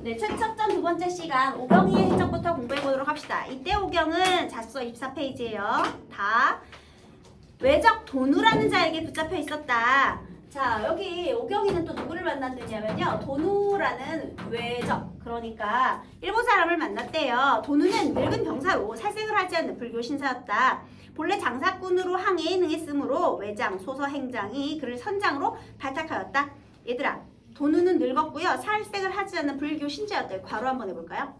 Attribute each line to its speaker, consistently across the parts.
Speaker 1: 네, 최첨점 두 번째 시간 오경이의 해석부터 공부해 보도록 합시다. 이때 오경은 자습서 24페이지예요. 다 외적 도누라는 자에게 붙잡혀 있었다. 자, 여기 오경이는 또 누구를 만났느냐면요. 도누라는 외적, 그러니까 일본 사람을 만났대요. 도누는 늙은 병사로 살생을 하지 않는 불교 신사였다. 본래 장사꾼으로 항해에 능했으므로 외장, 소서, 행장이 그를 선장으로 발탁하였다. 얘들아, 도누는 늙었고요. 살생을 하지 않는 불교 신자였대요. 괄호 한번 해볼까요?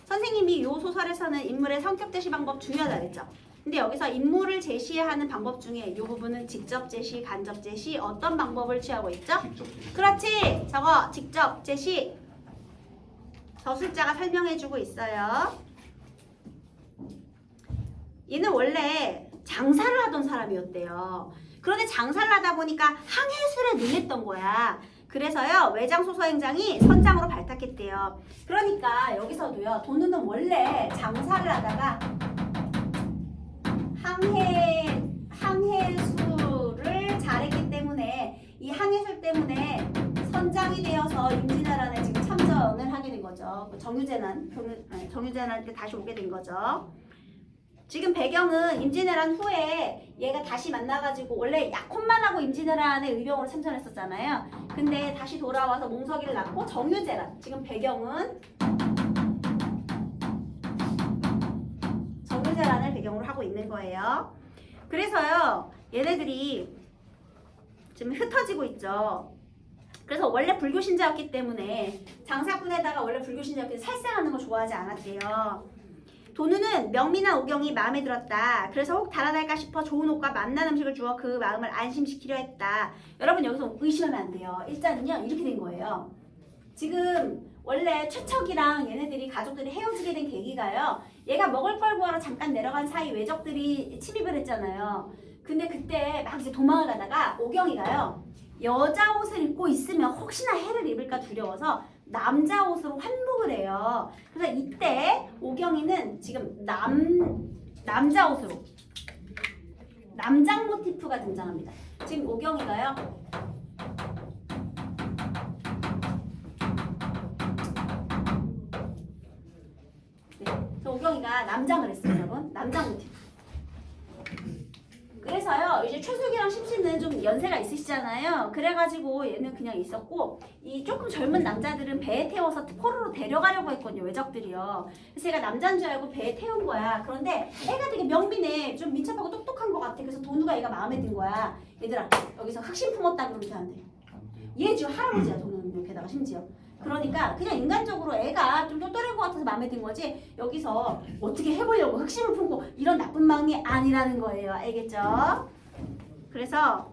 Speaker 1: 선생님이 이 소설에서는 인물의 성격 제시 방법 중요하다 그랬죠. 근데 여기서 인물을 제시하는 방법 중에 이 부분은 직접 제시, 간접 제시 어떤 방법을 취하고 있죠? 그렇지! 저거 직접 제시 저술자가 설명해주고 있어요. 얘는 원래 장사를 하던 사람이었대요. 그런데 장사를 하다 보니까 항해술에 능했던 거야. 그래서요, 외장 소서행장이 선장으로 발탁했대요. 그러니까 여기서도요, 도누는 원래 장사를 하다가 항해술을 잘했기 때문에 이 항해술 때문에 선장이 되어서 임진왜란에 지금 참전을 하게 된 거죠. 정유재난 때 다시 오게 된 거죠. 지금 배경은 임진왜란 후에 얘가 다시 만나가지고 원래 약혼만 하고 임진왜란에 의병으로 참전했었잖아요. 근데 다시 돌아와서 몽석이를 낳고 정유재란, 지금 배경은 정유재란을 배경으로 하고 있는 거예요. 그래서요, 얘네들이 지금 흩어지고 있죠. 그래서 원래 불교 신자였기 때문에 장사꾼에다가 원래 불교 신자였기 때문에 살생하는 거 좋아하지 않았대요. 도누는 명민한 오경이 마음에 들었다. 그래서 혹 달아날까 싶어 좋은 옷과 맛난 음식을 주어 그 마음을 안심시키려 했다. 여러분 여기서 의심하면 안 돼요. 일단은요, 이렇게 된 거예요. 지금 원래 최척이랑 얘네들이 가족들이 헤어지게 된 계기가요. 얘가 먹을 걸 구하러 잠깐 내려간 사이 외적들이 침입을 했잖아요. 근데 그때 막 이제 도망을 가다가 오경이가요. 여자 옷을 입고 있으면 혹시나 해를 입을까 두려워서 남자 옷으로 환복을 해요. 그래서 이때 오경이는 지금 남자 옷으로 남장 모티프가 등장합니다. 지금 오경이가요. 네, 저 오경이가 남장을 했어요, 여러분. 남장 모티프. 그래서요, 이제 최숙이랑 심씨는 좀 연세가 있으시잖아요. 그래가지고 얘는 그냥 있었고, 이 조금 젊은 남자들은 배에 태워서 포로로 데려가려고 했거든요, 외적들이요. 그래서 얘가 남자인 줄 알고 배에 태운 거야. 그런데 애가 되게 명민해. 좀 민첩하고 똑똑한 것 같아. 그래서 도누가 얘가 마음에 든 거야. 얘들아, 여기서 흑심 품었다 그러면 안 돼. 얘 지금 할아버지야, 도누는 게다가 심지어. 그러니까 그냥 인간적으로 애가 좀 똑똑한 것 같아서 마음에 든 거지, 여기서 어떻게 해보려고 흑심을 품고 이런 나쁜 마음이 아니라는 거예요. 알겠죠? 그래서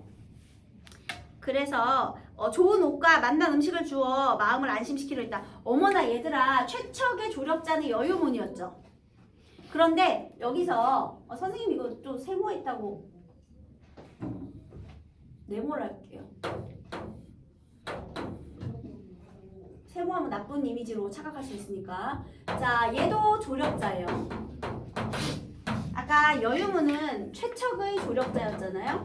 Speaker 1: 좋은 옷과 맛난 음식을 주어 마음을 안심시키려 했다. 어머나 얘들아, 최척의 조력자는 여유문이었죠. 그런데 여기서 선생님 이거 좀 세모했다고 네모를 할게요. 세모하면 나쁜 이미지로 착각할 수 있으니까. 자, 얘도 조력자예요. 아까 여유문은 최척의 조력자였잖아요.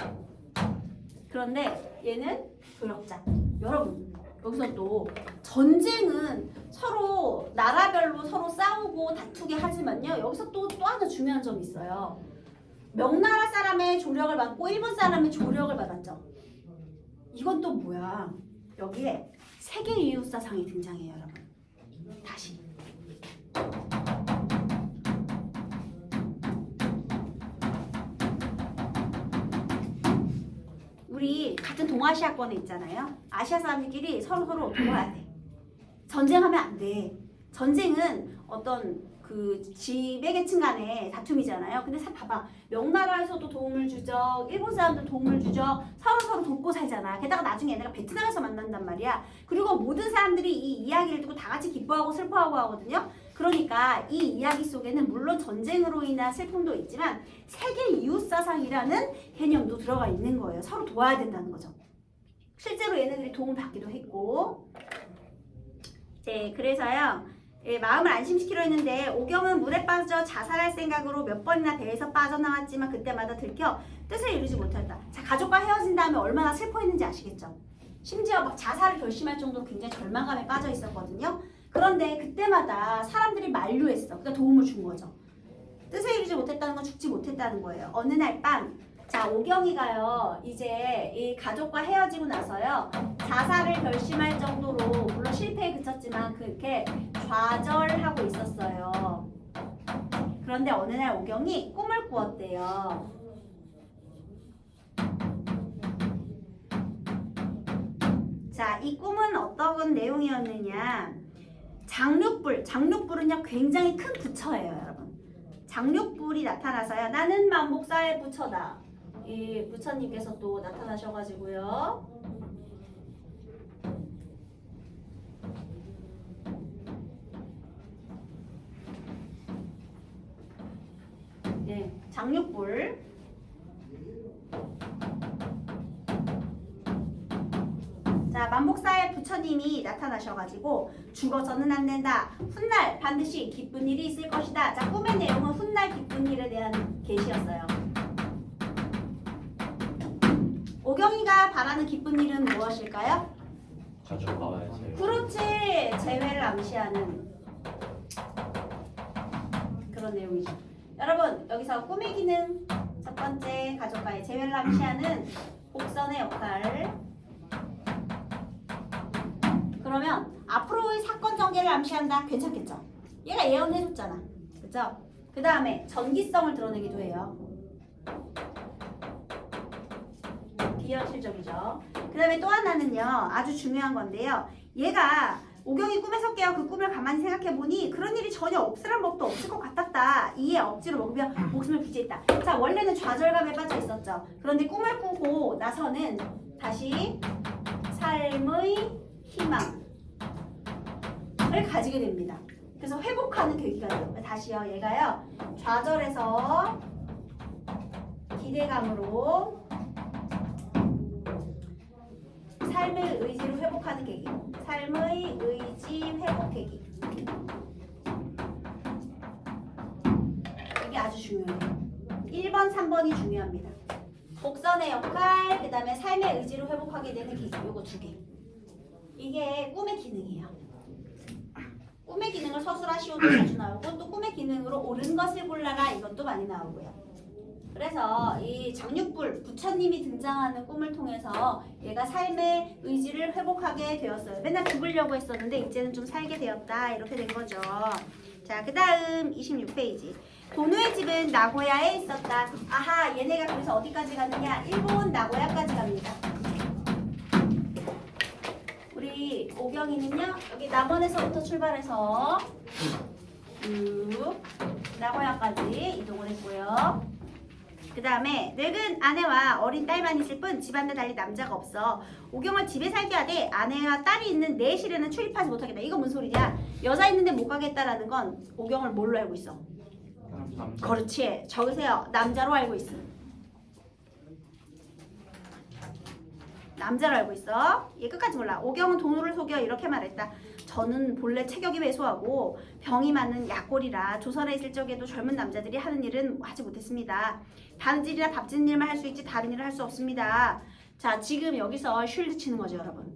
Speaker 1: 그런데 얘는 조력자. 여러분, 여기서 또 전쟁은 서로 나라별로 서로 싸우고 다투게 하지만요. 여기서 또 하나 중요한 점이 있어요. 명나라 사람의 조력을 받고 일본 사람의 조력을 받았죠. 이건 또 뭐야? 여기에 세계 이웃사상이 등장해요, 여러분. 다시. 우리 같은 동아시아권에 있잖아요. 아시아 사람들끼리 서로 도와야 돼. 전쟁하면 안 돼. 전쟁은 어떤 그 지배계층 간의 다툼이잖아요. 근데 봐봐, 명나라에서도 도움을 주죠, 일본 사람들 도움을 주죠, 서로 돕고 살잖아. 게다가 나중에 얘네가 베트남에서 만난단 말이야. 그리고 모든 사람들이 이 이야기를 듣고 다 같이 기뻐하고 슬퍼하고 하거든요. 그러니까 이 이야기 속에는 물론 전쟁으로 인한 슬픔도 있지만 세계 이웃사상이라는 개념도 들어가 있는 거예요. 서로 도와야 된다는 거죠. 실제로 얘네들이 도움을 받기도 했고. 네, 그래서요, 마음을 안심시키려 했는데 오경은 물에 빠져 자살할 생각으로 몇 번이나 배에서 빠져나왔지만 그때마다 들켜 뜻을 이루지 못했다. 자, 가족과 헤어진 다음에 얼마나 슬퍼했는지 아시겠죠? 심지어 막 자살을 결심할 정도로 굉장히 절망감에 빠져 있었거든요. 그런데 그때마다 사람들이 만류했어. 그러니까 도움을 준 거죠. 뜻에 이르지 못했다는 건 죽지 못했다는 거예요. 어느 날 밤, 자 오경이가요 이제 이 가족과 헤어지고 나서요 자살을 결심할 정도로 물론 실패에 그쳤지만 그렇게 좌절하고 있었어요. 그런데 어느 날 오경이 꿈을 꾸었대요. 자, 이 꿈은 어떤 내용이었느냐? 장육불은요 굉장히 큰 부처예요, 여러분. 장육불이 나타나서요. 나는 만복사의 부처다. 이 부처님께서 또 나타나셔가지고요. 네, 장육불. 자, 만복사의 부처님이 나타나셔가지고 죽어서는 안 된다. 훗날 반드시 기쁜 일이 있을 것이다. 자, 꿈의 내용은 훗날 기쁜 일에 대한 계시였어요. 오경이가 바라는 기쁜 일은 무엇일까요?
Speaker 2: 가족과의 재회.
Speaker 1: 그렇지, 재회를 암시하는 그런 내용이죠. 여러분, 여기서 꿈의 기능 첫 번째 가족과의 재회를 암시하는 곡선의 역할. 그러면 앞으로의 사건 전개를 암시한다. 괜찮겠죠? 얘가 예언해줬잖아. 그죠? 그 다음에 전기성을 드러내기도 해요. 비현실적이죠. 그 다음에 또 하나는요. 아주 중요한 건데요. 얘가 오경이 꿈에서 깨어 그 꿈을 가만히 생각해보니 그런 일이 전혀 없으란 법도 없을 것 같았다. 이에 억지로 먹으며 목숨을 부지했다. 자, 원래는 좌절감에 빠져 있었죠. 그런데 꿈을 꾸고 나서는 다시 삶의 희망을 가지게 됩니다. 그래서 회복하는 계기가 돼요. 다시요. 얘가요. 좌절에서 기대감으로 삶의 의지를 회복하는 계기. 삶의 의지 회복 계기. 이게 아주 중요해요. 1번, 3번이 중요합니다. 곡선의 역할, 그 다음에 삶의 의지를 회복하게 되는 계기. 요거 두 개. 이게 꿈의 기능이에요. 꿈의 기능을 서술하시오도 자주 나오고 또 꿈의 기능으로 옳은 것을 골라라 이것도 많이 나오고요. 그래서 이 장육불 부처님이 등장하는 꿈을 통해서 얘가 삶의 의지를 회복하게 되었어요. 맨날 죽으려고 했었는데 이제는 좀 살게 되었다 이렇게 된 거죠. 자, 그 다음 26페이지. 도노의 집은 나고야에 있었다. 아하, 얘네가 그래서 어디까지 가느냐? 일본 나고야까지 갑니다. 우리 오경이는요 여기 남원에서부터 출발해서 나고야까지 이동을 했고요. 그 다음에 늙은 아내와 어린 딸만 있을 뿐 집안과 달리 남자가 없어. 오경을 집에 살게 하되 아내와 딸이 있는 내실에는 출입하지 못하겠다. 이거 무슨 소리냐? 여자 있는데 못 가겠다라는 건 오경을 뭘로 알고 있어?
Speaker 2: 남자.
Speaker 1: 그렇지. 적으세요. 남자로 알고 있어. 남자로 알고 있어. 얘 끝까지 몰라. 오경은 동우를 속여 이렇게 말했다. 저는 본래 체격이 왜소하고 병이 많은 약골이라 조선에 있을 적에도 젊은 남자들이 하는 일은 하지 못했습니다. 바느질이나 밥 짓는 일만 할 수 있지 다른 일을 할 수 없습니다. 자, 지금 여기서 쉴드 치는 거죠, 여러분.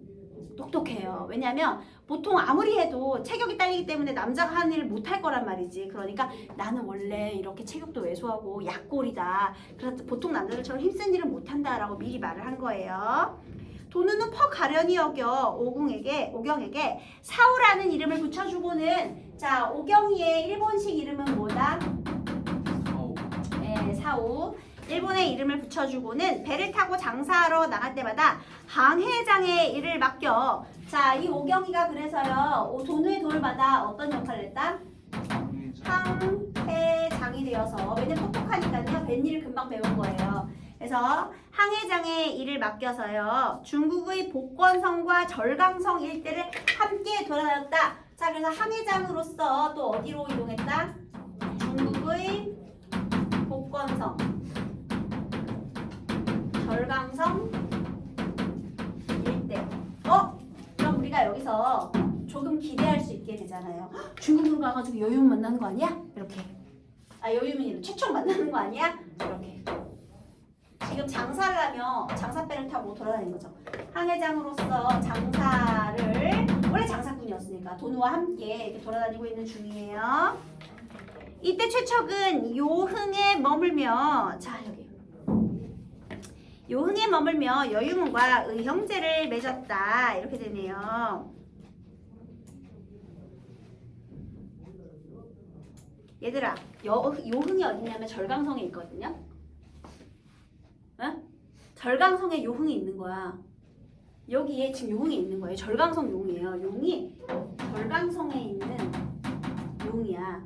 Speaker 1: 똑똑해요. 왜냐하면 보통 아무리 해도 체격이 딸리기 때문에 남자가 하는 일을 못할 거란 말이지. 그러니까 나는 원래 이렇게 체격도 왜소하고 약골이다. 그래서 보통 남자들처럼 힘센 일은 못한다라고 미리 말을 한 거예요. 도누는 퍽 가련히 여겨 오경에게 사우라는 이름을 붙여주고는, 자, 오경이의 일본식 이름은 뭐다? 네, 사우. 일본의 이름을 붙여주고는 배를 타고 장사하러 나갈 때마다 항해장의 일을 맡겨. 자, 이 오경이가 그래서요 도누의 도움을 받아 어떤 역할을 했다? 항해장이 되어서, 왜냐면 똑똑하니까요 뱃일을 금방 배운 거예요. 그래서 항해장의 일을 맡겨서요 중국의 복권성과 절강성 일대를 함께 돌아다녔다. 자, 그래서 항해장으로서 또 어디로 이동했다? 중국의 복권성, 절강성 일대. 그럼 우리가 여기서 조금 기대할 수 있게 되잖아요. 중국으로 가가지고 여유민 만나는 거 아니야? 이렇게. 아, 여유민이 최초 만나는 거 아니야? 이렇게. 지금 장사를 하며 장사배를 타고 돌아다니는 거죠. 항해장으로서 장사를, 원래 장사꾼 분이었으니까 도누와 함께 이렇게 돌아다니고 있는 중이에요. 이때 최척은 요흥에 머물며 자 여기 요흥에 머물며 여유문과 의형제를 맺었다 이렇게 되네요. 얘들아 요흥이 어디냐면 절강성에 있거든요. 응? 절강성에 요흥이 있는 거야. 여기에 지금 용이 있는 거예요. 절강성 용이에요. 용이 절강성에 있는 용이야.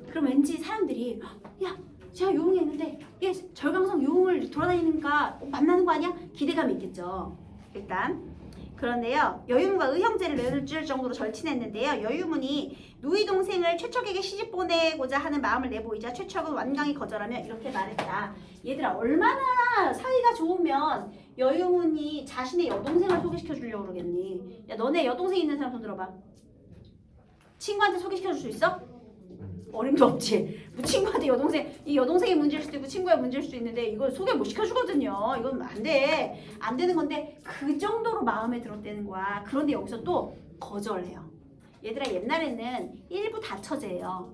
Speaker 1: 그럼 왠지 사람들이 야, 제가 용이 있는데 얘 절강성 용을 돌아다니니까 만나는 거 아니야? 기대감이 있겠죠. 일단 그런데요. 여유문과 의형제를 맺을 정도로 절친했는데요. 여유문이 누이 동생을 최척에게 시집 보내고자 하는 마음을 내보이자 최척은 완강히 거절하며 이렇게 말했다. 얘들아 얼마나 사이가 좋으면 여유문이 자신의 여동생을 소개시켜 주려고 그러겠니? 야 너네 여동생 있는 사람 손 들어봐. 친구한테 소개시켜 줄 수 있어? 어림도 없지. 뭐 친구한테 이 여동생이 문제일 수도 있고 친구의 문제일 수도 있는데 이걸 소개 못 시켜주거든요. 이건 안 돼. 안 되는 건데 그 정도로 마음에 들었다는 거야. 그런데 여기서 또 거절해요. 얘들아 옛날에는 일부 다처제예요.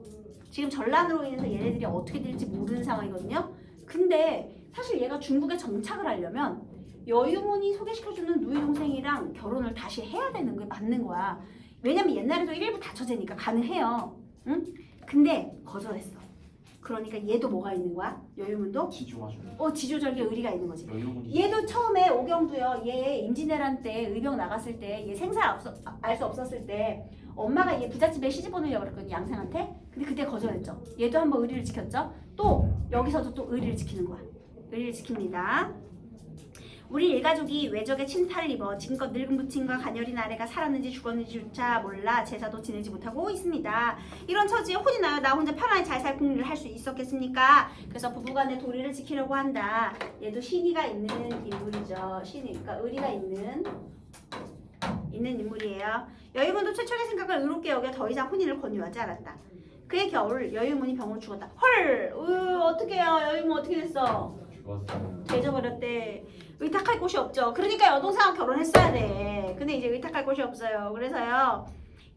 Speaker 1: 지금 전란으로 인해서 얘네들이 어떻게 될지 모르는 상황이거든요. 근데 사실 얘가 중국에 정착을 하려면 여유문이 소개시켜주는 누이 동생이랑 결혼을 다시 해야 되는 게 맞는 거야. 왜냐면 옛날에도 일부 다처제니까 가능해요. 응? 근데 거절했어. 그러니까 얘도 뭐가 있는 거야? 여유문도?
Speaker 2: 지조화죠.
Speaker 1: 지조절개 의리가 있는 거지.
Speaker 2: 여유문이
Speaker 1: 얘도 처음에 오경도요. 얘 임진왜란 때 의병 나갔을 때 얘 생사 알 수 없었을 때 엄마가 얘 부잣집에 시집 보내려고 그랬거든 양생한테. 근데 그때 거절했죠. 얘도 한번 의리를 지켰죠. 또 여기서도 또 의리를 지키는 거야. 의리를 지킵니다. 우리 일가족이 외적의 침탈을 입어 지금껏 늙은 부친과 가녀린 아래가 살았는지 죽었는지조차 몰라 제사도 지내지 못하고 있습니다. 이런 처지에 혼이 나요. 나 혼자 편안히 잘 살 궁리를 할 수 있었겠습니까? 그래서 부부간의 도리를 지키려고 한다. 얘도 신의가 있는 인물이죠. 그러니까 의리가 있는 인물이에요. 여유문도 최척의 생각을 의롭게 여겨 더 이상 혼인을 권유하지 않았다. 그의 겨울 여유문이 병으로 죽었다. 헐! 어떡해요. 여유문 어떻게 됐어?
Speaker 2: 죽었어요.
Speaker 1: 되져버렸대. 의탁할 곳이 없죠. 그러니까 여동생하고 결혼했어야 돼. 근데 이제 의탁할 곳이 없어요. 그래서요.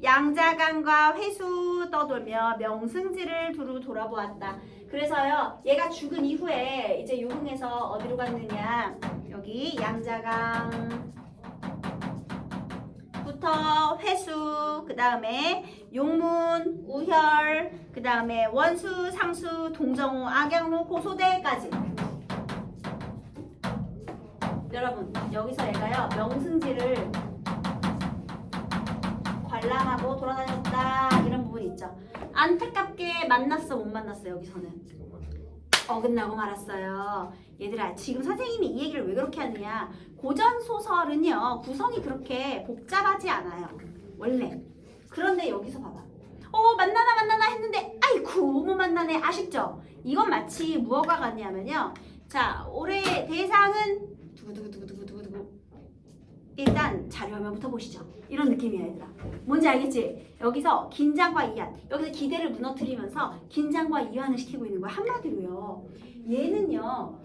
Speaker 1: 양자강과 회수 떠돌며 명승지를 두루 돌아보았다. 그래서요. 얘가 죽은 이후에 이제 요흥에서 어디로 갔느냐. 여기 양자강부터 회수, 그 다음에 용문, 우혈, 그 다음에 원수, 상수, 동정호, 악양로, 고소대까지. 여러분 여기서 얘가요 명승지를 관람하고 돌아다녔다 이런 부분이 있죠. 안타깝게 만났어 못 만났어 여기서는 어긋나고 말았어요. 얘들아 지금 선생님이 이 얘기를 왜 그렇게 하느냐. 고전 소설은요 구성이 그렇게 복잡하지 않아요 원래. 그런데 여기서 봐봐. 만나나 했는데 아이쿠 못 만나네. 아쉽죠? 이건 마치 무엇과 같냐면요. 자 올해 대상은 두구두구 일단 자료화면부터 보시죠. 이런 느낌이야 얘들아. 뭔지 알겠지? 여기서 긴장과 이완, 여기서 기대를 무너뜨리면서 긴장과 이완을 시키고 있는 거야. 한마디로요. 얘는요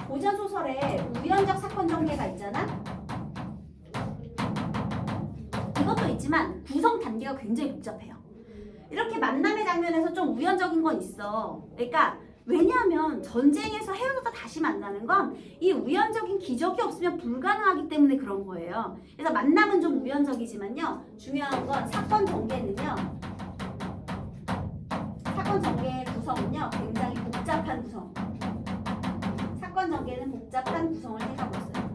Speaker 1: 고전소설에 우연적 사건 전개가 있잖아. 이것도 있지만 구성 단계가 굉장히 복잡해요. 이렇게 만남의 장면에서 좀 우연적인 건 있어. 그러니까 왜냐하면 전쟁에서 헤어졌다 다시 만나는 건 이 우연적인 기적이 없으면 불가능하기 때문에 그런 거예요. 그래서 만남은 좀 우연적이지만요. 중요한 건 사건 전개는요. 사건 전개의 구성은요. 굉장히 복잡한 구성. 사건 전개는 복잡한 구성을 해가고 있어요.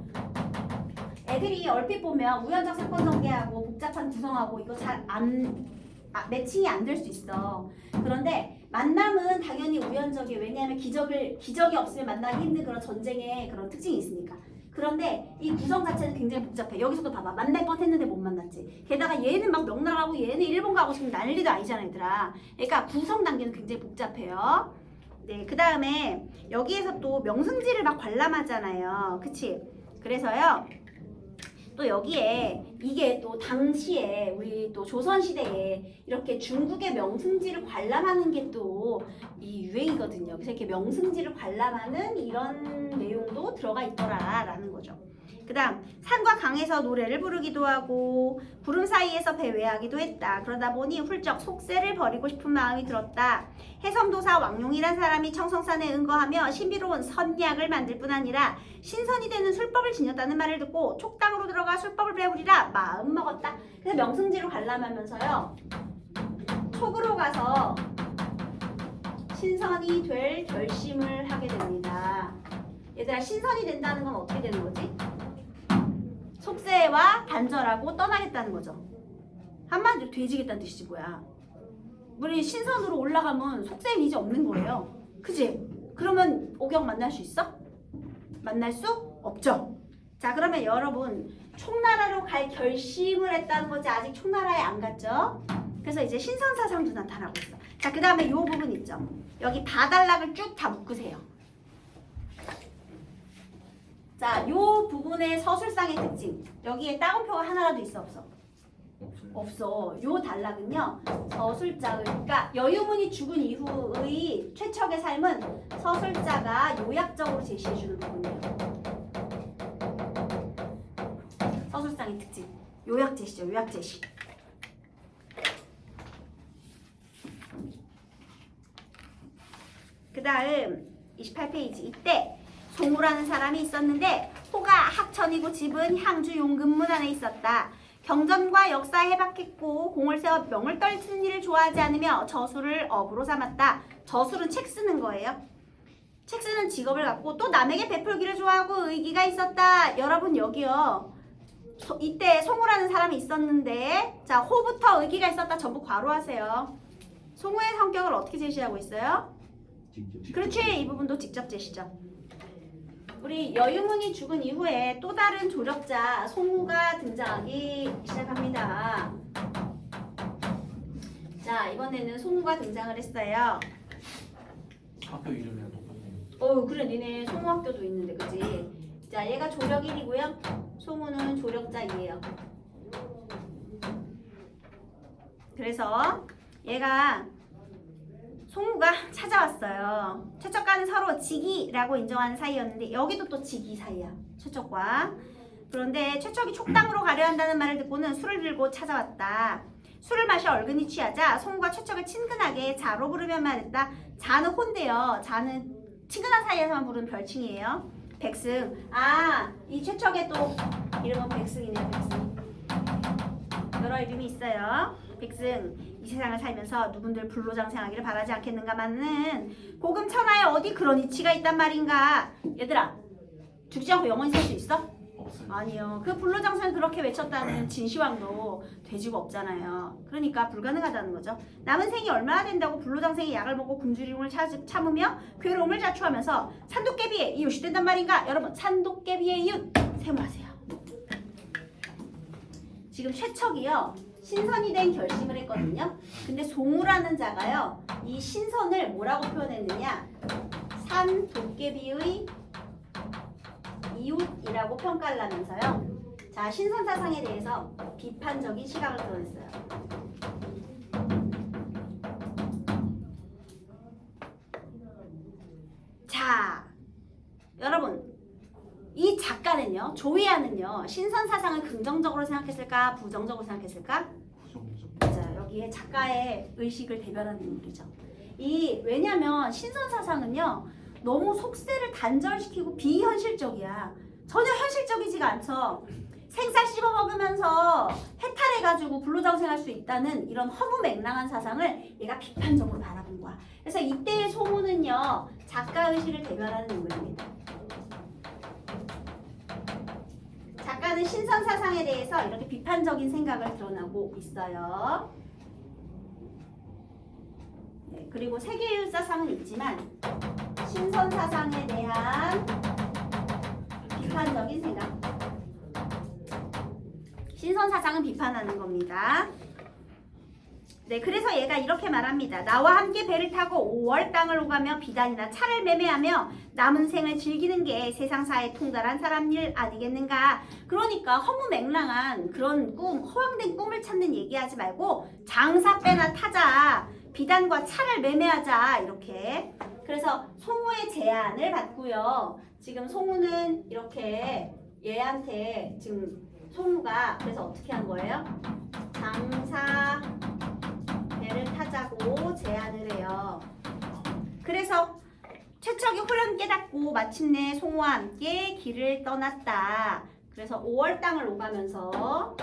Speaker 1: 애들이 얼핏 보면 우연적 사건 전개하고 복잡한 구성하고 이거 잘 매칭이 안 될 수 있어. 그런데 만남은 당연히 우연적이에요. 왜냐하면 기적이 없으면 만나기 힘든 그런 전쟁의 그런 특징이 있으니까. 그런데 이 구성 자체는 굉장히 복잡해. 여기서도 봐봐. 만날 뻔했는데 못 만났지. 게다가 얘는 막 명나라고 얘는 일본 가고 지금 난리도 아니잖아 얘들아. 그러니까 구성 단계는 굉장히 복잡해요. 네, 그 다음에 여기에서 또 명승지를 막 관람하잖아요. 그치? 그래서요. 또 여기에 이게 또 당시에 우리 또 조선시대에 이렇게 중국의 명승지를 관람하는 게 또 이 유행이거든요. 그래서 이렇게 명승지를 관람하는 이런 내용도 들어가 있더라라는 거죠. 그 다음 산과 강에서 노래를 부르기도 하고 구름 사이에서 배회하기도 했다. 그러다 보니 훌쩍 속세를 버리고 싶은 마음이 들었다. 해성도사 왕룡이란 사람이 청성산에 응거하며 신비로운 선약을 만들 뿐 아니라 신선이 되는 술법을 지녔다는 말을 듣고 촉당으로 들어가 술법을 배우리라 마음먹었다. 그래서 명승지로 관람하면서요, 촉으로 가서 신선이 될 결심을 하게 됩니다. 얘들아, 신선이 된다는 건 어떻게 되는 거지? 속세와 단절하고 떠나겠다는 거죠. 한마디로 돼지겠다는 뜻이지 뭐야. 우리 신선으로 올라가면 속세는 이제 없는 거예요. 그지? 그러면 오경 만날 수 있어? 만날 수 없죠. 자, 그러면 여러분 총나라로 갈 결심을 했다는 거지. 아직 총나라에 안 갔죠? 그래서 이제 신선사상도 나타나고 있어. 자, 그 다음에 요 부분 있죠. 여기 바달락을 쭉 다 묶으세요. 자, 요 부분의 서술상의 특징. 여기에 따옴표가 하나라도 있어, 없어? 없어. 요 단락은요, 서술자의, 그러니까 여유문이 죽은 이후의 최척의 삶은 서술자가 요약적으로 제시해주는 부분이에요. 서술상의 특징. 요약 제시죠, 요약 제시. 그 다음 28페이지. 이때 송우라는 사람이 있었는데 호가 학천이고 집은 향주 용근문 안에 있었다. 경전과 역사에 해박했고 공을 세워 명을 떨치는 일을 좋아하지 않으며 저술을 업으로 삼았다. 저술은 책 쓰는 거예요. 책 쓰는 직업을 갖고 또 남에게 베풀기를 좋아하고 의기가 있었다. 여러분 여기요. 이때 송우라는 사람이 있었는데, 자, 호부터 의기가 있었다 전부 괄호하세요. 송우의 성격을 어떻게 제시하고 있어요? 그렇지. 이 부분도 직접 제시죠. 우리 여유문이 죽은 이후에 또 다른 조력자 송우가 등장하기 시작합니다. 자, 이번에는 송우가 등장을 했어요.
Speaker 2: 학교 이름이랑 똑같네요.
Speaker 1: 그래. 니네 송우학교도 있는데, 그치? 자, 얘가 조력 1이고요. 송우는 조력자 2예요. 그래서 얘가 송우가 찾아왔어요. 최척과는 서로 직이라고 인정하는 사이였는데 여기도 또 직이 사이야. 최척과. 그런데 최척이 촉당으로 가려 한다는 말을 듣고는 술을 들고 찾아왔다. 술을 마셔 얼근히 취하자 송우가 최척을 친근하게 자로 부르며 말했다. 자는 혼대요. 자는 친근한 사이에서만 부르는 별칭이에요. 백승. 아, 이 최척의 또 이름은 백승이네요. 백승. 여러 이름이 있어요. 백승, 이 세상을 살면서 누군들 불로장생하기를 바라지 않겠는가마는 고금 천하에 어디 그런 이치가 있단 말인가. 얘들아, 죽지 않고 영원히 살 수 있어?
Speaker 2: 없어요.
Speaker 1: 아니요. 그 불로장생을 그렇게 외쳤다는 진시황도 돼지고 없잖아요. 그러니까 불가능하다는 거죠. 남은 생이 얼마나 된다고 불로장생이 약을 먹고 굶주림을 참으며 괴로움을 자초하면서 산도깨비의 이웃이 된단 말인가. 여러분, 산도깨비의 이웃 세모하세요. 지금 최척이요, 신선이 된 결심을 했거든요. 근데 송우라는 자가요, 이 신선을 뭐라고 표현했느냐, 산 도깨비의 이웃이라고 평가를 하면서요, 자, 신선 사상에 대해서 비판적인 시각을 드러냈어요. 자, 여러분, 이 작가는요, 조이아는요, 신선 사상을 긍정적으로 생각했을까, 부정적으로 생각했을까?
Speaker 2: 부정적.
Speaker 1: 맞아요. 여기에 작가의 의식을 대변하는 인물이죠. 왜냐면 신선 사상은요, 너무 속세를 단절시키고 비현실적이야. 전혀 현실적이지가 않죠. 생쌀 씹어 먹으면서 해탈해가지고 불로장생할 수 있다는 이런 허무맹랑한 사상을 얘가 비판적으로 바라본 거야. 그래서 이때의 송우는요, 작가 의식을 대변하는 인물입니다. 작가는 신선 사상에 대해서 이렇게 비판적인 생각을 드러나고 있어요. 네, 그리고 세계유사 사상은 있지만 신선 사상에 대한 비판적인 생각. 신선 사상은 비판하는 겁니다. 네, 그래서 얘가 이렇게 말합니다. 나와 함께 배를 타고 5월 땅을 오가며 비단이나 차를 매매하며 남은 생을 즐기는 게 세상사에 통달한 사람 일 아니겠는가. 그러니까 허무맹랑한 그런 꿈, 허황된 꿈을 찾는 얘기하지 말고 장사빼나 타자, 비단과 차를 매매하자, 이렇게. 그래서 송우의 제안을 받고요. 지금 송우는 이렇게 얘한테 지금 송우가 그래서 어떻게 한 거예요? 장사 배를 타자고 제안을 해요. 그래서 최척이 홀연 깨닫고 마침내 송우와 함께 길을 떠났다. 그래서 5월 땅을 오가면서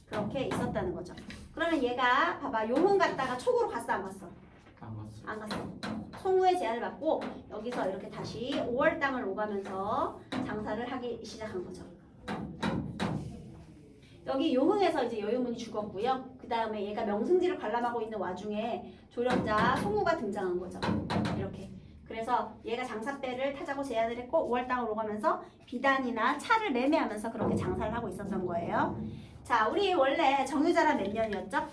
Speaker 1: 그렇게 있었다는 거죠. 그러면 얘가 봐봐 용훈 갔다가 촉으로 갔어 안 갔어?
Speaker 2: 안 갔어요.
Speaker 1: 안 갔어. 송우의 제안을 받고 여기서 이렇게 다시 5월 땅을 오가면서 장사를 하기 시작한 거죠. 여기 용흥에서 이제 여유문이 죽었고요. 그 다음에 얘가 명승지를 관람하고 있는 와중에 조력자 송우가 등장한 거죠. 이렇게. 그래서 얘가 장사배를 타자고 제안을 했고 5월 땅을 오가면서 비단이나 차를 매매하면서 그렇게 장사를 하고 있었던 거예요. 자, 우리 원래 정유자란 몇 년이었죠?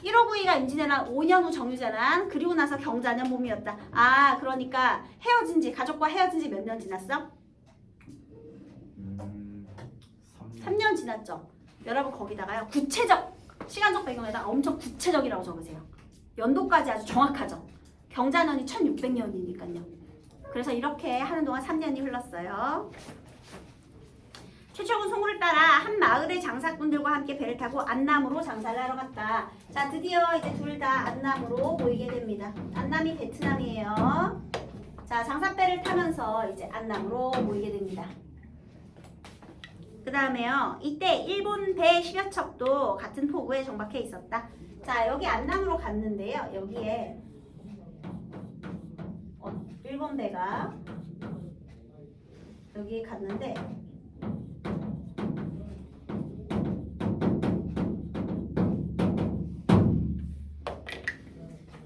Speaker 1: 1592가 임진왜란 5년 후 정유자란 그리고 나서 경자년 봄이었다. 아, 그러니까 헤어진 지 가족과 헤어진 지 몇 년 지났어? 3년 지났죠. 여러분 거기다가요 구체적 시간적 배경에다 엄청 구체적이라고 적으세요. 연도까지 아주 정확하죠. 경자년이 1600년이니까요. 그래서 이렇게 하는 동안 3년이 흘렀어요. 최초군 송우를 따라 한 마을의 장사꾼들과 함께 배를 타고 안남으로 장사를 하러 갔다. 자, 드디어 이제 둘 다 안남으로 모이게 됩니다. 안남이 베트남이에요. 자, 장사배를 타면서 이제 안남으로 모이게 됩니다. 그 다음에요. 이때 일본 배 10여 척도 같은 포구에 정박해 있었다. 자, 여기 안남으로 갔는데요. 여기에 일본 배가 여기 갔는데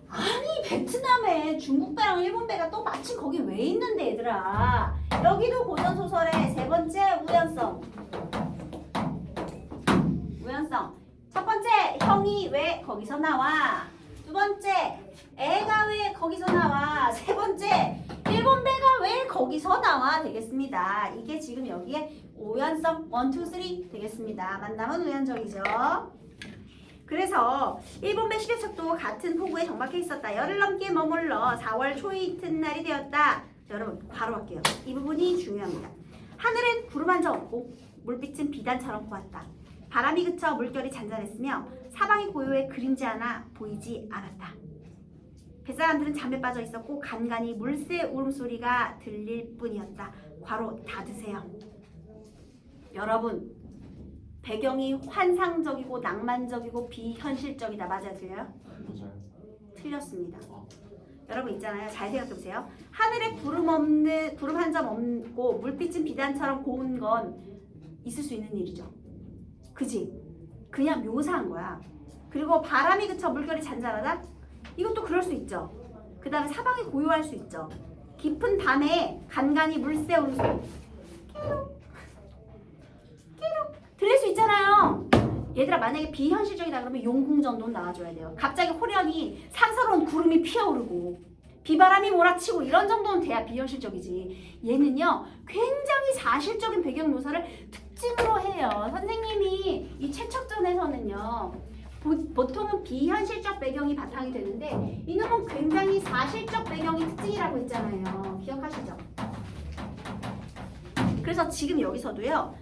Speaker 1: 아니 베트남에 중국 배랑 일본 배가 또 마침 거기 왜 있는데 얘들아. 여기도 고전소설의 세 번째 우연성. 첫 번째 형이 왜 거기서 나와. 두 번째 애가 왜 거기서 나와. 세 번째 일본 배가 왜 거기서 나와 되겠습니다. 이게 지금 여기에 우연성 1, 2, 3 되겠습니다. 만남은 우연적이죠. 그래서 일본 배 10여 척도 같은 포구에 정박해 있었다. 열흘 넘게 머물러 4월 초 이튿날이 되었다. 여러분 바로 할게요. 이 부분이 중요합니다. 하늘엔 구름 한 점 없고 물빛은 비단처럼 고왔다. 바람이 그쳐 물결이 잔잔했으며 사방이 고요해 그림자 하나 보이지 않았다. 뱃사람들은 잠에 빠져 있었고 간간히 물새 울음소리가 들릴 뿐이었다. 괄호 닫으세요. 여러분 배경이 환상적이고 낭만적이고 비현실적이다. 맞아요? 틀려요?
Speaker 2: 맞아요.
Speaker 1: 틀렸습니다. 여러분 있잖아요. 잘 생각해보세요. 하늘에 구름 한 점 없고 물빛은 비단처럼 고운 건 있을 수 있는 일이죠. 그지? 그냥 묘사한 거야. 그리고 바람이 그쳐 물결이 잔잔하다? 이것도 그럴 수 있죠. 그 다음에 사방이 고요할 수 있죠. 깊은 밤에 간간히 물새 울음소리 깨룩 깨룩 들릴 수 있잖아요. 얘들아 만약에 비현실적이다 그러면 용궁전도 나와줘야 돼요. 갑자기 호련히 상서로운 구름이 피어오르고 비바람이 몰아치고 이런 정도는 돼야 비현실적이지. 얘는요 굉장히 사실적인 배경 묘사를 특징으로 해요. 선생님이 이 최척전에서는요 보통은 비현실적 배경이 바탕이 되는데 이놈은 굉장히 사실적 배경이 특징이라고 했잖아요. 기억하시죠? 그래서 지금 여기서도요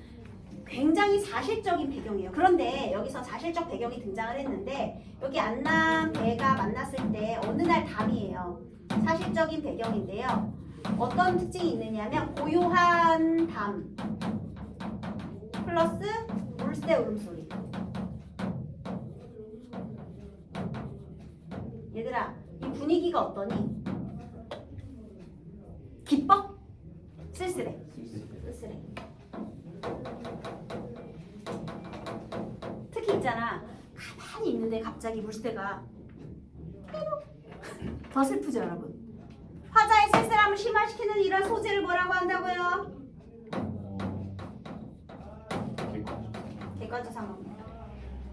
Speaker 1: 굉장히 사실적인 배경이에요. 그런데 여기서 사실적 배경이 등장을 했는데 여기 안남 배가 만났을 때 어느 날 밤이에요. 사실적인 배경인데요. 어떤 특징이 있느냐면 고요한 밤 플러스 물새 울음소리. 얘들아 이 분위기가 어떠니? 기뻐? 쓸쓸해. 쓸쓸해. 특히 있잖아 가만히 있는데 갑자기 물새가 더 슬프죠 여러분. 화자의 쓸쓸함을 심화시키는 이런 소재를 뭐라고 한다고요? 객관적상황입니다.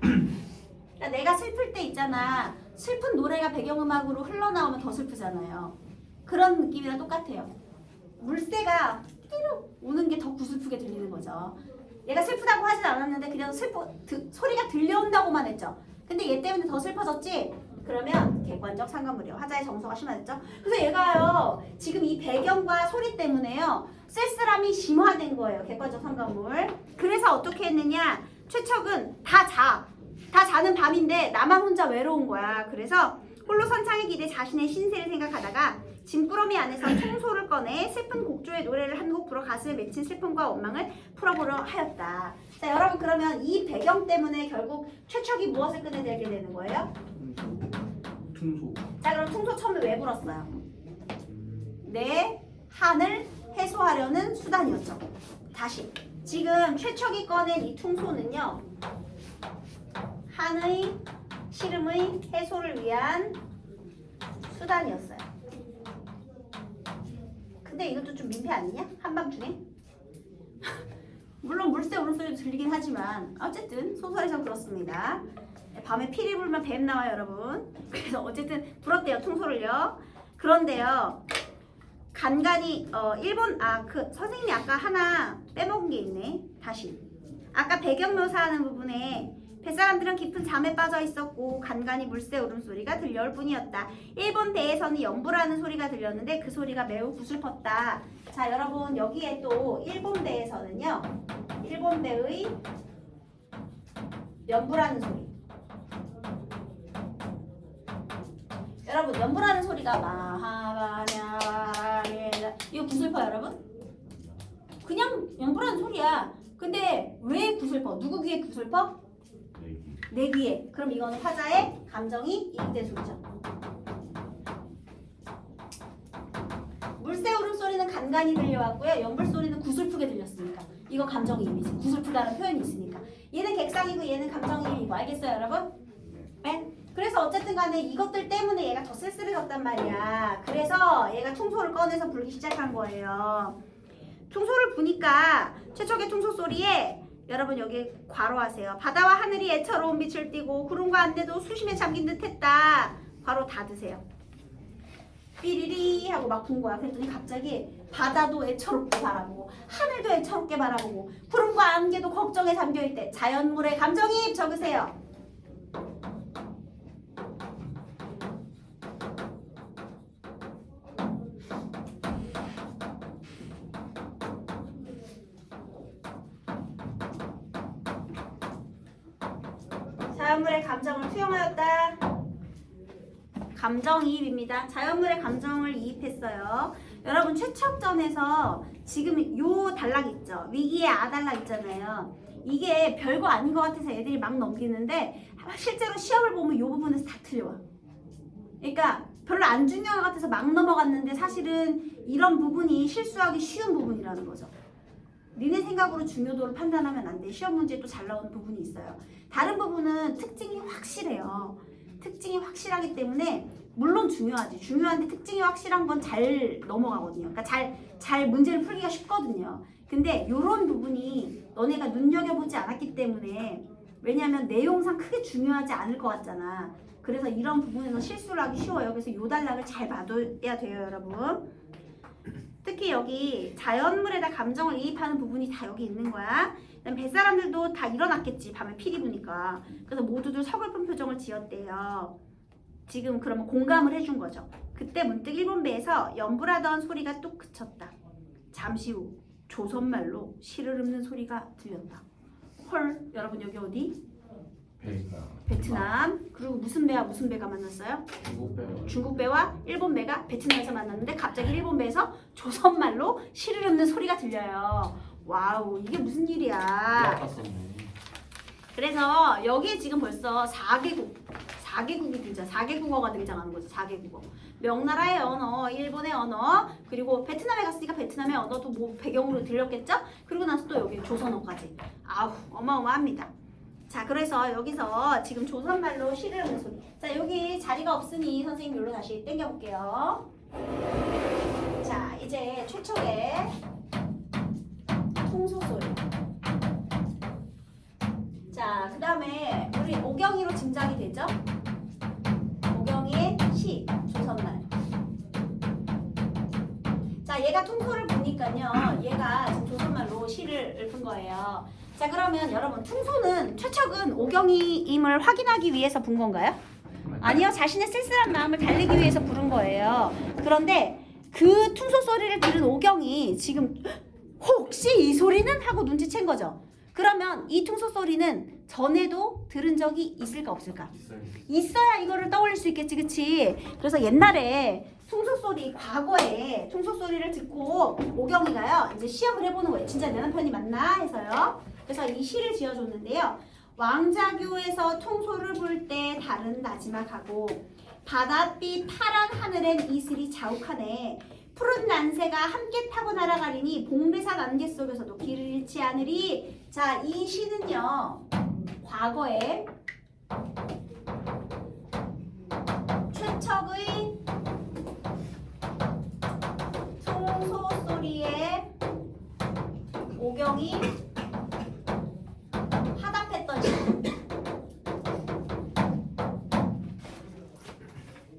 Speaker 1: 그러니까 내가 슬플 때 있잖아 슬픈 노래가 배경음악으로 흘러나오면 더 슬프잖아요. 그런 느낌이랑 똑같아요. 물새가 띠룩 우는 게 더 구슬프게 들리는 거죠. 얘가 슬프다고 하진 않았는데 그냥 소리가 들려온다고만 했죠. 근데 얘 때문에 더 슬퍼졌지? 그러면 객관적 상관물이에요. 화자의 정수가 심화됐죠? 그래서 얘가요. 지금 이 배경과 소리 때문에요. 쓸쓸함이 심화된 거예요. 객관적 상관물. 그래서 어떻게 했느냐? 최척은 다 자. 다 자는 밤인데 나만 혼자 외로운 거야. 그래서 홀로 선창에 기대 자신의 신세를 생각하다가 짐꾸러미 안에서 청소를 꺼내 슬픈 곡조의 노래를 한 곡 불어 가슴에 맺힌 슬픔과 원망을 풀어보려 하였다. 자, 여러분 그러면 이 배경 때문에 결국 최척이 무엇을 꺼내들게 되는 거예요?
Speaker 2: 퉁소.
Speaker 1: 자, 그럼 퉁소 처음에 왜 불었어요? 내 한을 해소하려는 수단이었죠. 다시 지금 최척이 꺼낸 이 퉁소는요. 한의 시름의 해소를 위한 수단이었어요. 근데 이것도 좀 민폐 아니냐? 한밤중에? 물론 물새 울음소리도 들리긴 하지만 어쨌든 소설에서 그렇습니다. 밤에 피리 불면 뱀 나와요, 여러분. 그래서 어쨌든 불었대요, 퉁소를요. 그런데요, 간간히 일본 선생님이 아까 하나 빼먹은 게 있네. 다시 아까 배경 묘사하는 부분에 뱃사람들은 깊은 잠에 빠져 있었고 간간히 물새 울음소리가 들려올 뿐이었다. 일본 배에서는 연부라는 소리가 들렸는데 그 소리가 매우 구슬펐다. 자, 여러분 여기에 또 일본 배에서는요. 일본 배의 연부라는 소리. 여러분 연부라는 소리가 마하바냐 이거 구슬퍼 여러분? 그냥 연부라는 소리야. 근데 왜 구슬퍼? 누구 귀에 구슬퍼? 내 귀에. 그럼 이거는 화자의 감정이 이입된 소리죠. 물새 울음소리는 간간히 들려왔고요. 연불소리는 구슬프게 들렸으니까. 이거 감정이입이지. 구슬프다는 표현이 있으니까. 얘는 객상이고 얘는 감정이입이고. 알겠어요 여러분? 네? 그래서 어쨌든 간에 이것들 때문에 얘가 더 쓸쓸해졌단 말이야. 그래서 얘가 퉁소를 꺼내서 불기 시작한 거예요. 퉁소를 부니까 최척의 퉁소 소리에 여러분 여기 괄호하세요. 바다와 하늘이 애처로운 빛을 띠고 구름과 안개도 수심에 잠긴 듯했다. 괄호 닫으세요. 삐리리 하고 막 분 거야. 그랬더니 갑자기 바다도 애처롭게 바라보고 하늘도 애처롭게 바라보고 구름과 안개도 걱정에 잠겨있대. 자연물의 감정이입 적으세요. 자연물의 감정을 투영하였다. 감정이입입니다. 자연물의 감정을 이입했어요. 여러분 최척전에서 지금 요 단락 있죠. 위기의 아단락 있잖아요. 이게 별거 아닌 것 같아서 애들이 막 넘기는데 실제로 시험을 보면 이 부분에서 다 틀려와. 그러니까 별로 안 중요한 것 같아서 막 넘어갔는데 사실은 이런 부분이 실수하기 쉬운 부분이라는 거죠. 니네 생각으로 중요도를 판단하면 안 돼. 시험 문제에 또 잘 나오는 부분이 있어요. 다른 부분은 특징이 확실해요. 특징이 확실하기 때문에 물론 중요하지. 중요한데 특징이 확실한 건 잘 넘어가거든요. 그러니까 잘 문제를 풀기가 쉽거든요. 근데 이런 부분이 너네가 눈여겨보지 않았기 때문에 왜냐하면 내용상 크게 중요하지 않을 것 같잖아. 그래서 이런 부분에서 실수를 하기 쉬워요. 그래서 요 단락을 잘 봐둬야 돼요, 여러분. 특히 여기 자연물에다 감정을 이입하는 부분이 다 여기 있는 거야. 뱃사람들도 다 일어났겠지. 밤에 피리 부니까. 그래서 모두들 서글픈 표정을 지었대요. 지금 그러면 공감을 해준 거죠. 그때 문득 일본 배에서 연불하던 소리가 뚝 그쳤다. 잠시 후 조선말로 시를 읊는 소리가 들렸다. 헐, 여러분 여기 어디? 베트남. 그리고 무슨 배와 무슨 배가 만났어요? 중국 배와 일본 배가 베트남에서 만났는데 갑자기 일본 배에서 조선말로 시를 읊는 소리가 들려요. 와우, 이게 무슨 일이야. 그래서 여기에 지금 벌써 4개국이 등장, 4개국어가 등장하는 거죠. 4개국어. 명나라의 언어, 일본의 언어, 그리고 베트남에 갔으니까 베트남의 언어도 뭐 배경으로 들렸겠죠? 그리고 나서 또 여기 조선어까지. 아우, 어마어마합니다. 자, 그래서 여기서 지금 조선말로 시를 읊는 소리. 자, 여기 자리가 없으니 선생님 여기로 다시 당겨볼게요. 자, 이제 최초의 통소 소리. 자, 그 다음에 우리 오경이로 짐작이 되죠? 오경이의 시, 조선말. 자, 얘가 통소를 보니까요. 얘가 지금 조선말로 시를 읊은 거예요. 자, 그러면 여러분, 퉁소는 최척은 오경이임을 확인하기 위해서 본 건가요? 아니요, 자신의 쓸쓸한 마음을 달래기 위해서 부른 거예요. 그런데 그 퉁소 소리를 들은 오경이 지금 혹시 이 소리는? 하고 눈치챈 거죠. 그러면 이 퉁소 소리는 전에도 들은 적이 있을까 없을까?
Speaker 2: 있어요.
Speaker 1: 있어야 이거를 떠올릴 수 있겠지, 그치? 그래서 옛날에 퉁소 소리, 과거에 퉁소 소리를 듣고 오경이가요, 이제 시험을 해보는 거예요. 진짜 내 남편이 맞나 해서요. 그래서 이 시를 지어줬는데요. 왕자교에서 퉁소를 불 때 달은 나지막하고 바닷빛 파란 하늘엔 이슬이 자욱하네. 푸른 난새가 함께 타고 날아가리니 복례산 안개 속에서도 길을 잃지 않으리. 자, 이 시는요, 과거에 최척의 퉁소 소리에 오경이 화답했던 시.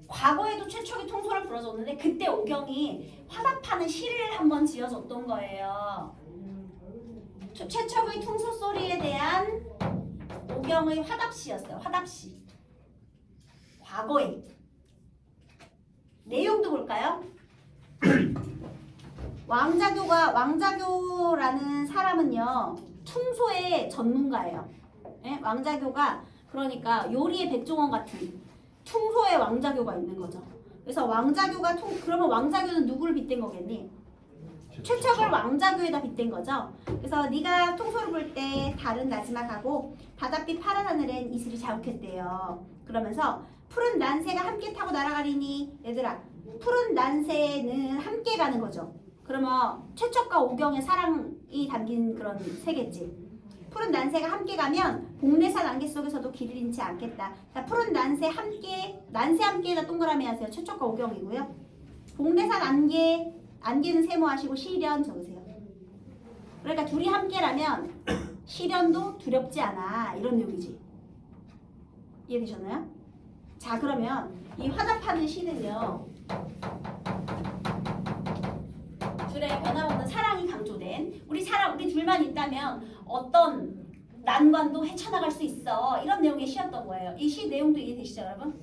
Speaker 1: 과거에도 최척이 퉁소를 불어줬는데 그때 오경이 화답하는 시를 한번 지어줬던 거예요. 최척의 퉁소 소리에 대한 오경의 화답시였어요. 화답시. 과거에. 내용도 볼까요? 왕자교라는 사람은요, 퉁소의 전문가예요. 네? 왕자교가 그러니까 요리의 백종원 같은 퉁소의 왕자교가 있는 거죠. 그래서 왕자교가 그러면 왕자교는 누구를 빗댄 거겠니? 최척을 왕자교에다 빗댄 거죠. 그래서 네가 퉁소를 불 때 달은 나지막하고 바닷빛 파란 하늘엔 이슬이 자욱했대요. 그러면서 푸른 난새가 함께 타고 날아가리니, 얘들아, 푸른 난새는 함께 가는 거죠. 그러면 최척과 오경의 사랑이 담긴 그런 세계지. 푸른 난새가 함께 가면 복례산 안개 속에서도 길을 잃지 않겠다. 자, 푸른 난새 함께에다 동그라미 하세요. 최척과 오경이고요. 복례산 안개는 세모하시고 시련 적으세요. 그러니까 둘이 함께라면 시련도 두렵지 않아, 이런 내용이지. 이해되셨나요? 자, 그러면 이 화답하는 시는요, 둘의 변함없는 사랑이 강조된, 우리 둘만 있다면 어떤 난관도 헤쳐나갈 수 있어, 이런 내용의 시였던 거예요. 이 시 내용도 이해되시죠, 여러분?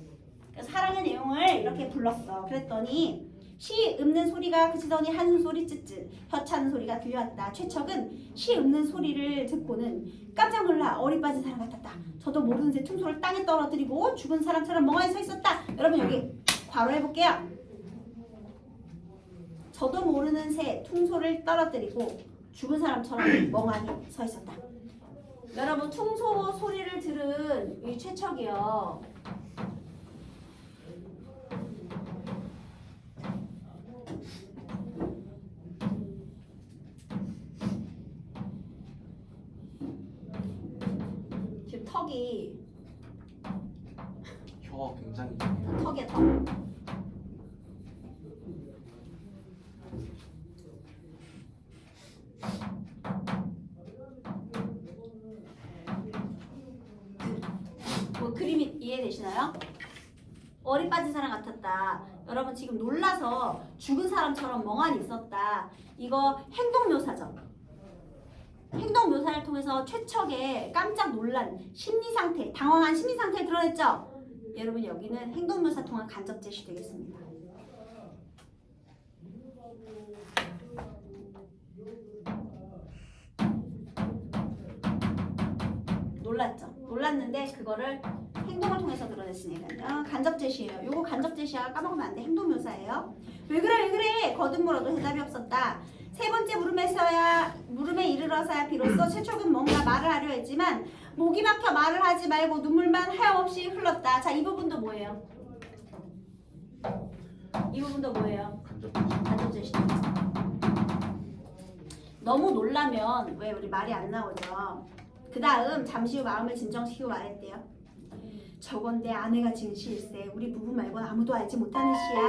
Speaker 1: 그래서 사랑의 내용을 이렇게 불렀어. 그랬더니 시 읊는 소리가 그치더니 한숨 소리 쯧쯧 혀 차는 소리가 들려왔다. 최척은 시 읊는 소리를 듣고는 깜짝 놀라 어리 빠진 사람 같았다. 저도 모르는 새 퉁소를 땅에 떨어뜨리고 죽은 사람처럼 멍하니 서 있었다. 여러분, 여기 괄호 해볼게요. 저도 모르는 새 퉁소를 떨어뜨리고 죽은 사람처럼 멍하니 서 있었다. 여러분, 퉁소 소리를 들은 이 최척이요, 지금 턱이
Speaker 2: 혀가 굉장히
Speaker 1: 턱이야, 턱. 뭐 그림이 이해되시나요? 어리 빠진 사람 같았다. 여러분, 지금 놀라서 죽은 사람처럼 멍하니 있었다. 이거 행동묘사죠. 행동묘사를 통해서 최척의 깜짝 놀란 심리상태, 당황한 심리상태를 드러냈죠. 여러분, 여기는 행동묘사 통한 간접 제시 되겠습니다. 놀랐죠? 놀랐는데 그거를 행동을 통해서 드러냈으니까요. 간접 제시예요. 요거 간접 제시야, 까먹으면 안 돼. 행동 묘사예요. 왜 그래? 거듭 물어도 대답이 없었다. 세 번째 물음에 이르러서야 비로소 최척은 뭔가 말을 하려 했지만 목이 막혀 말을 하지 말고 눈물만 하염없이 흘렀다. 자, 이 부분도 뭐예요? 이 부분도 뭐예요? 간접 제시. 너무 놀라면 왜 우리 말이 안 나오죠? 그 다음 잠시 후 마음을 진정시키고 말했대요. 저건 내 아내가 지은 시일세. 우리 부부 말고는 아무도 알지 못하는 시야.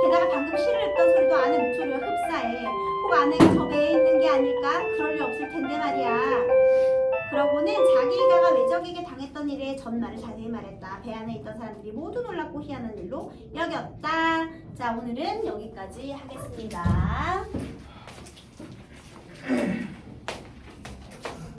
Speaker 1: 게다가 방금 시를 읽던 소리도 아내 목소리와 흡사해. 혹 아내가 저 배에 있는 게 아닐까? 그럴 리 없을 텐데 말이야. 그러고는 자기 일가가 외적에게 당했던 일에 전말을 자세히 말했다. 배 안에 있던 사람들이 모두 놀랍고 희한한 일로 여겼다. 자, 오늘은 여기까지 하겠습니다.